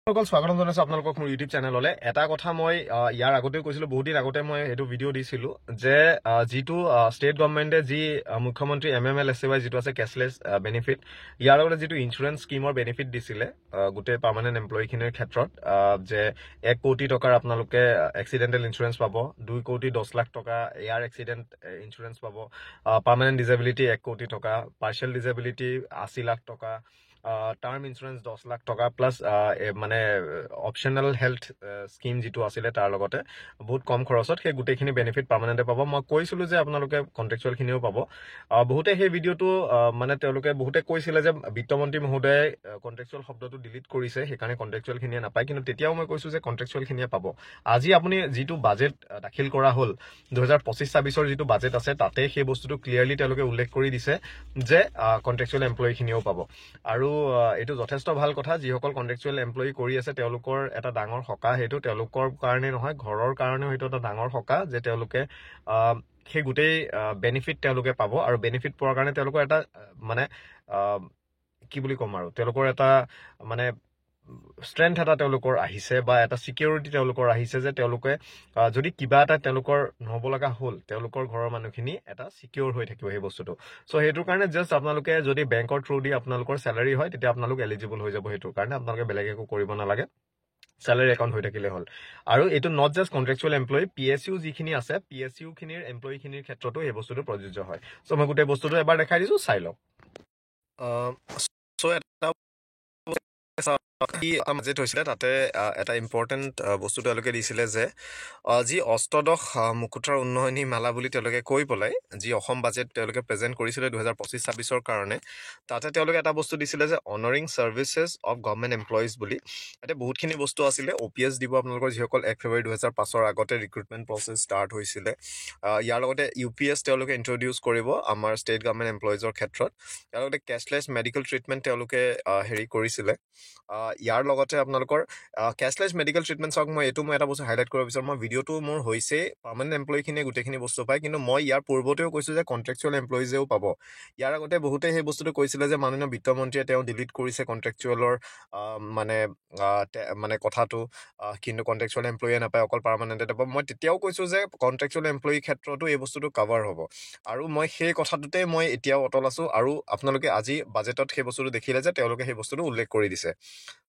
স্বাগতম জনাইছো আপোনালোকক মোৰ ইউটিউব চেনেললৈ। এটা কথা মই ইয়াৰ আগতেও কৈছিলো, বহুত দিন আগতে মই এইটো ভিডিঅ' দিছিলো যে যিটো ষ্টেট গভৰ্ণমেণ্টে যি মুখ্যমন্ত্ৰী MMLSAY যিটো আছে কেছলেছ বেনিফিট, ইয়াৰ লগতে যিটো ইঞ্চুৰেঞ্চ স্কিমৰ বেনিফিট দিছিলে গোটেই পাৰ্মানেণ্ট এমপ্লয়ীখিনিৰ ক্ষেত্ৰত, যে 1 কোটি টকাৰ আপোনালোকে এক্সিডেণ্টেল ইঞ্চুৰেঞ্চ পাব, 2 কোটি 10 লাখ টকা এয়াৰ এক্সিডেণ্ট ইঞ্চুৰেঞ্চ পাব, পাৰ্মানেণ্ট ডিজেবিলিটি 1 কোটি টকা, পাৰ্চিয়েল ডিজেবিলিটি 80 লাখ টকা, টাৰ্ম ইঞ্চুৰেঞ্চ 10 লাখ টকা, প্লাছ মানে অপশ্যনেল হেল্থ স্কিম যিটো আছিলে তাৰ লগতে বহুত কম খৰচত সেই গোটেইখিনি বেনিফিট পাৰ্মানেণ্টে পাব। মই কৈছিলোঁ যে আপোনালোকে কণ্ট্ৰেকচুৱেলখিনিও পাব। বহুতে সেই ভিডিঅ'টো মানে তেওঁলোকে বহুতে কৈছিলে যে বিত্তমন্ত্ৰী মহোদয়ে কণ্ট্ৰেকচুৱেল শব্দটো ডিলিট কৰিছে, সেইকাৰণে কণ্ট্ৰেকচুৱেলখিনিয়ে নাপায়। কিন্তু তেতিয়াও মই কৈছোঁ যে কণ্ট্ৰেকচুৱেলখিনিয়ে পাব। আজি আপুনি যিটো বাজেট দাখিল কৰা হ'ল 2025-26 যিটো বাজেট আছে, তাতে সেই বস্তুটো ক্লিয়াৰলি তেওঁলোকে উল্লেখ কৰি দিছে যে কণ্ট্ৰেকচুৱেল এমপ্লয়ীখিনিও পাব। আৰু এইটো যথেষ্ট ভাল কথা। যিসকল কণ্ট্ৰেকচুৱেল এমপ্লয়ী কৰি আছে তেওঁলোকৰ এটা ডাঙৰ সকাহ, সেইটো তেওঁলোকৰ কাৰণে নহয়, ঘৰৰ কাৰণেও সেইটো এটা ডাঙৰ সকাহ যে তেওঁলোকে সেই গোটেই বেনিফিট তেওঁলোকে পাব। আৰু বেনিফিট পোৱাৰ কাৰণে তেওঁলোকৰ এটা মানে কি বুলি ক'ম আৰু, তেওঁলোকৰ এটা মানে ষ্ট্ৰেংথ এটা তেওঁলোকৰ আহিছে, বা এটা ছিকিউৰিটি তেওঁলোকৰ আহিছে যে তেওঁলোকে যদি কিবা এটা তেওঁলোকৰ নহ'ব লগা হ'ল, তেওঁলোকৰ ঘৰৰ মানুহখিনি এটা ছিকিউৰ হৈ থাকিব সেই বস্তুটো। চ' সেইটোৰ কাৰণে জাষ্ট আপোনালোকে যদি বেংকৰ থ্ৰু দি আপোনালোকৰ চেলাৰী হয়, তেতিয়া আপোনালোক এলিজিবল হৈ যাব। সেইটোৰ কাৰণে আপোনালোকে বেলেগ একো কৰিব নালাগে, চেলাৰী একাউণ্ট হৈ থাকিলে হ'ল। আৰু এইটো not just contractual employee, PSU যিখিনি আছে, PSU খিনিৰ এমপ্লয়ীখিনিৰ ক্ষেত্ৰতো এই বস্তুটো প্ৰযোজ্য হয়। চ' মই গোটেই বস্তুটো এবাৰ দেখাই দিছোঁ, চাই লওক। চ' এটা বাজেট হৈছিলে, তাতে এটা ইম্পৰ্টেণ্ট বস্তু তেওঁলোকে দিছিলে যে যি অষ্টদশ মুকুতাৰ উন্নয়নী মেলা বুলি তেওঁলোকে কৈ পেলাই যি অসম বাজেট তেওঁলোকে প্ৰেজেণ্ট কৰিছিলে 2025-26 কাৰণে, তাতে তেওঁলোকে এটা বস্তু দিছিলে যে অনাৰিং ছাৰ্ভিচেছ অফ গভৰ্ণমেণ্ট এমপ্লয়িজ বুলি। ইয়াতে বহুতখিনি বস্তু আছিলে। OPS দিব আপোনালোকৰ, যিসকল 1 ফেব্ৰুৱাৰী 2005 আগতে ৰিক্ৰুটমেণ্ট প্ৰচেছ ষ্টাৰ্ট হৈছিলে। ইয়াৰ লগতে UPS তেওঁলোকে ইণ্ট্ৰডিউচ কৰিব আমাৰ ষ্টেট গভৰ্ণমেণ্ট এমপ্লয়িজৰ ক্ষেত্ৰত। ইয়াৰ লগতে কেছলেছ মেডিকেল ট্ৰিটমেণ্ট তেওঁলোকে হেৰি কৰিছিলে। ইয়াৰ লগতে আপোনালোকৰ কেছলেছ মেডিকেল ট্ৰিটমেণ্ট চাওক, মই এটা বস্তু হাইলাইট কৰিব বিচাৰোঁ। মই ভিডিঅ'টো মোৰ হৈছে পাৰ্মানেণ্ট এমপ্লয়ীখিনিয়ে গোটেইখিনি বস্তু পায়, কিন্তু মই ইয়াৰ পূৰ্বতেও কৈছোঁ যে কণ্ট্ৰেকচুৱেল এমপ্লয়িজেও পাব। ইয়াৰ আগতে বহুতে সেই বস্তুটো কৈছিলে যে মাননীয় বিত্তমন্ত্ৰীয়ে তেওঁ ডিলিট কৰিছে কণ্ট্ৰেকচুৱেলৰ মানে কথাটো, কিন্তু কণ্ট্ৰেকচুৱেল এমপ্লয়ীয়ে নাপায়, অকল পাৰ্মানেণ্টে নাপায়। মই তেতিয়াও কৈছোঁ যে কণ্ট্ৰেকচুৱেল এমপ্লয়ীৰ ক্ষেত্ৰতো এই বস্তুটো কাভাৰ হ'ব, আৰু মই সেই কথাটোতে মই এতিয়াও অটল আছোঁ। আৰু আপোনালোকে আজি বাজেটত সেই বস্তুটো দেখিলে যে তেওঁলোকে সেই বস্তুটো উল্লেখ কৰি দিছে।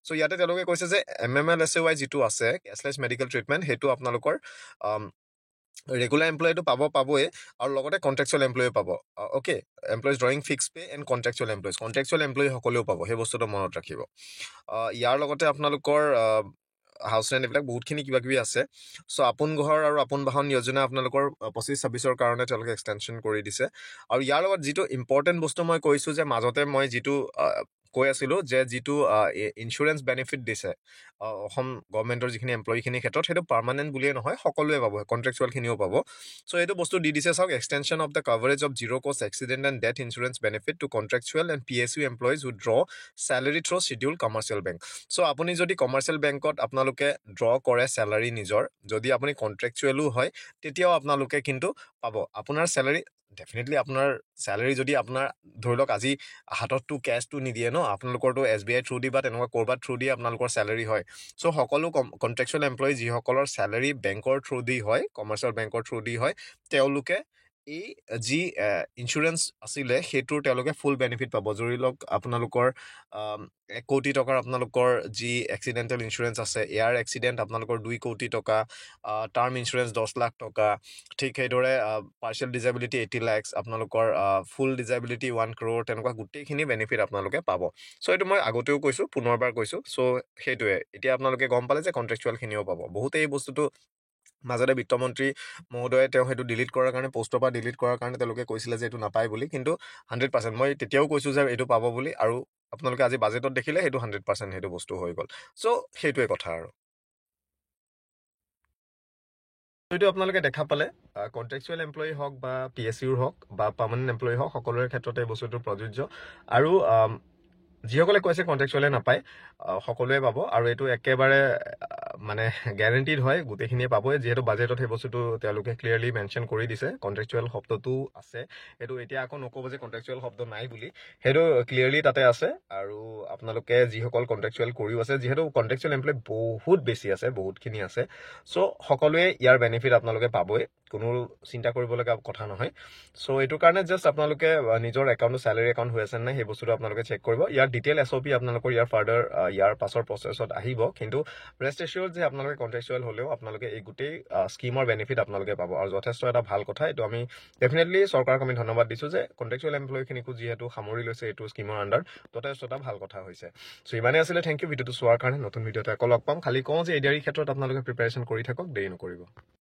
চ' ইয়াতে তেওঁলোকে কৈছে যে MMLSAY যিটো আছে কেছলেছ মেডিকেল ট্ৰিটমেণ্ট, সেইটো আপোনালোকৰ ৰেগুলাৰ এমপ্লয়ীটো পাবই, আৰু লগতে কণ্ট্ৰেকচুৱেল এমপ্লয়ী পাব। Okay, employees drawing fix pay and contractual employee সকলেও পাব, সেই বস্তুটো মনত ৰাখিব। ইয়াৰ লগতে আপোনালোকৰ হাউচ ৰেণ্ট এইবিলাক বহুতখিনি কিবা কিবি আছে। চ' আপোন ঘৰ আৰু আপোন বাহন যোজনা আপোনালোকৰ 25-26 কাৰণে তেওঁলোকে এক্সটেনশ্যন কৰি দিছে। আৰু ইয়াৰ লগত যিটো ইম্পৰ্টেণ্ট বস্তু মই কৈছোঁ যে মাজতে মই যিটো কৈ আছিলোঁ যে যিটো ইঞ্চুৰেঞ্চ বেনিফিট দিছে অসম গভৰ্ণমেণ্টৰ যিখিনি এমপ্লয়ীখিনিৰ ক্ষেত্ৰত, সেইটো পাৰ্মানেণ্ট বুলিয়ে নহয়, সকলোৱে পাব, কণ্ট্ৰেকচুৱেলখিনিও পাব। চ' এইটো বস্তু দি দিছে চাওক, extension of the coverage of zero' cost accident and death insurance benefit to contractual and PSU employees who draw salary through schedule commercial bank. So' আপুনি যদি কমাৰ্চিয়েল বেংকত আপোনালোকে ড্ৰ কৰে চেলাৰী নিজৰ, যদি আপুনি কণ্ট্ৰেকচুৱেলো হয়, তেতিয়াও আপোনালোকে কিন্তু পাব আপোনাৰ চেলাৰী। ডেফিনেটলি আপোনাৰ চেলাৰী যদি আপোনাৰ ধৰি লওক আজি হাতততো কেছটো নিদিয়ে ন, আপোনালোকৰতো SBI থ্ৰু দি বা তেনেকুৱা ক'ৰবাত থ্ৰু দি আপোনালোকৰ চেলাৰী হয়। চ' সকলো কণ্ট্ৰেকচুৱেল এমপ্লয়ী যিসকলৰ চেলাৰী বেংকৰ থ্ৰু দি হয়, কমাৰ্চিয়েল বেংকৰ থ্ৰু দি হয়, তেওঁলোকে এই যি ইঞ্চুৰেঞ্চ আছিলে সেইটোৰ তেওঁলোকে ফুল বেনিফিট পাব। ধৰি লওক আপোনালোকৰ 1 কোটি টকাৰ আপোনালোকৰ যি এক্সিডেণ্টেল ইঞ্চুৰেঞ্চ আছে, এয়াৰ এক্সিডেণ্ট আপোনালোকৰ 2 কোটি টকা, টাৰ্ম ইঞ্চুৰেঞ্চ 10 লাখ টকা, ঠিক সেইদৰে পাৰ্চিয়েল ডিজেবিলিটি 80 লাখ, আপোনালোকৰ ফুল ডিজেবিলিটি 1 crore, তেনেকুৱা গোটেইখিনি বেনিফিট আপোনালোকে পাব। চ' এইটো মই আগতেও কৈছোঁ, পুনৰবাৰ কৈছোঁ। চ' সেইটোৱে এতিয়া আপোনালোকে গম পালে যে কণ্ট্ৰেকচুৱেলখিনিও পাব। বহুতে এই বস্তুটো মাজতে বিত্তমন্ত্ৰী মহোদয়ে তেওঁ সেইটো ডিলিট কৰাৰ কাৰণে, পষ্টৰ পৰা ডিলিট কৰাৰ কাৰণে তেওঁলোকে কৈছিলে যে এইটো নাপায় বুলি, কিন্তু 100% মই তেতিয়াও কৈছোঁ যে এইটো পাব বুলি, আৰু আপোনালোকে আজি বাজেটত দেখিলে সেইটো 100% সেইটো বস্তু হৈ গ'ল। চ' সেইটোৱে কথা আৰু এইটো আপোনালোকে দেখা পালে কণ্ট্ৰেকচুৱেল এমপ্লয়ী হওক বা PSUৰ হওক বা পাৰ্মানেণ্ট এমপ্লয়ী হওক, সকলোৰে ক্ষেত্ৰতে এই বস্তুটো প্ৰযোজ্য। আৰু যিসকলে কৈছে কণ্ট্ৰেকচুৱেলে নাপায়, সকলোৱে পাব আৰু এইটো একেবাৰে মানে গ্যাৰেণ্টিড হয় গোটেইখিনিয়ে পাবই যিহেতু বাজেটত সেই বস্তুটো তেওঁলোকে ক্লিয়াৰলি মেনশ্যন কৰি দিছে কণ্ট্ৰেকচুৱেল শব্দটো আছে সেইটো এতিয়া আকৌ নক'ব যে কণ্ট্ৰেকচুৱেল শব্দ নাই বুলি সেইটো ক্লিয়াৰলি তাতে আছে আৰু আপোনালোকে যিসকল কণ্ট্ৰেকচুৱেল কৰিও আছে যিহেতু কণ্ট্ৰেকচুৱেল এমপ্লয় বহুত বেছি আছে বহুতখিনি আছে চ' সকলোৱে ইয়াৰ বেনিফিট আপোনালোকে পাবই কোনো চিন্তা কৰিবলগা কথা নহয় চ' এইটোৰ কাৰণে জাষ্ট আপোনালোকে নিজৰ একাউণ্টটো চেলাৰী একাউণ্ট হৈ আছে নাই সেই বস্তুটো আপোনালোকে চেক কৰিব ইয়াৰ ডিটেইল SOP আপোনালোকৰ ইয়াৰ ফাৰ্ডাৰ ইয়াৰ পাছৰ প্ৰচেছত আহিব কিন্তু ৰেষ্ট এচিয়ৰ্ড যে আপোনালোকে কণ্ট্ৰেকচুৱেল হ'লেও আপোনালোকে এই গোটেই স্কিমৰ বেনিফিট আপোনালোকে পাব আৰু যথেষ্ট এটা ভাল কথা এইটো আমি ডেফিনেটলি চৰকাৰক আমি ধন্যবাদ দিছোঁ যে কণ্ট্ৰেকচুৱেল এমপ্লয়ীখিনিকো যিহেতু সামৰি লৈছে এইটো স্কিমৰ আণ্ডাৰ যথেষ্ট এটা ভাল কথা হৈছে চ' ইমানেই আছিলে থেংক ইউ ভিডিঅ'টো চোৱাৰ কাৰণে নতুন ভিডিঅ'টো আকৌ লগ পাম খালি কওঁ যে ADR ক্ষেত্ৰত আপোনালোকে প্ৰিপেৰেশ্যন কৰি থাকক দেৰি নকৰিব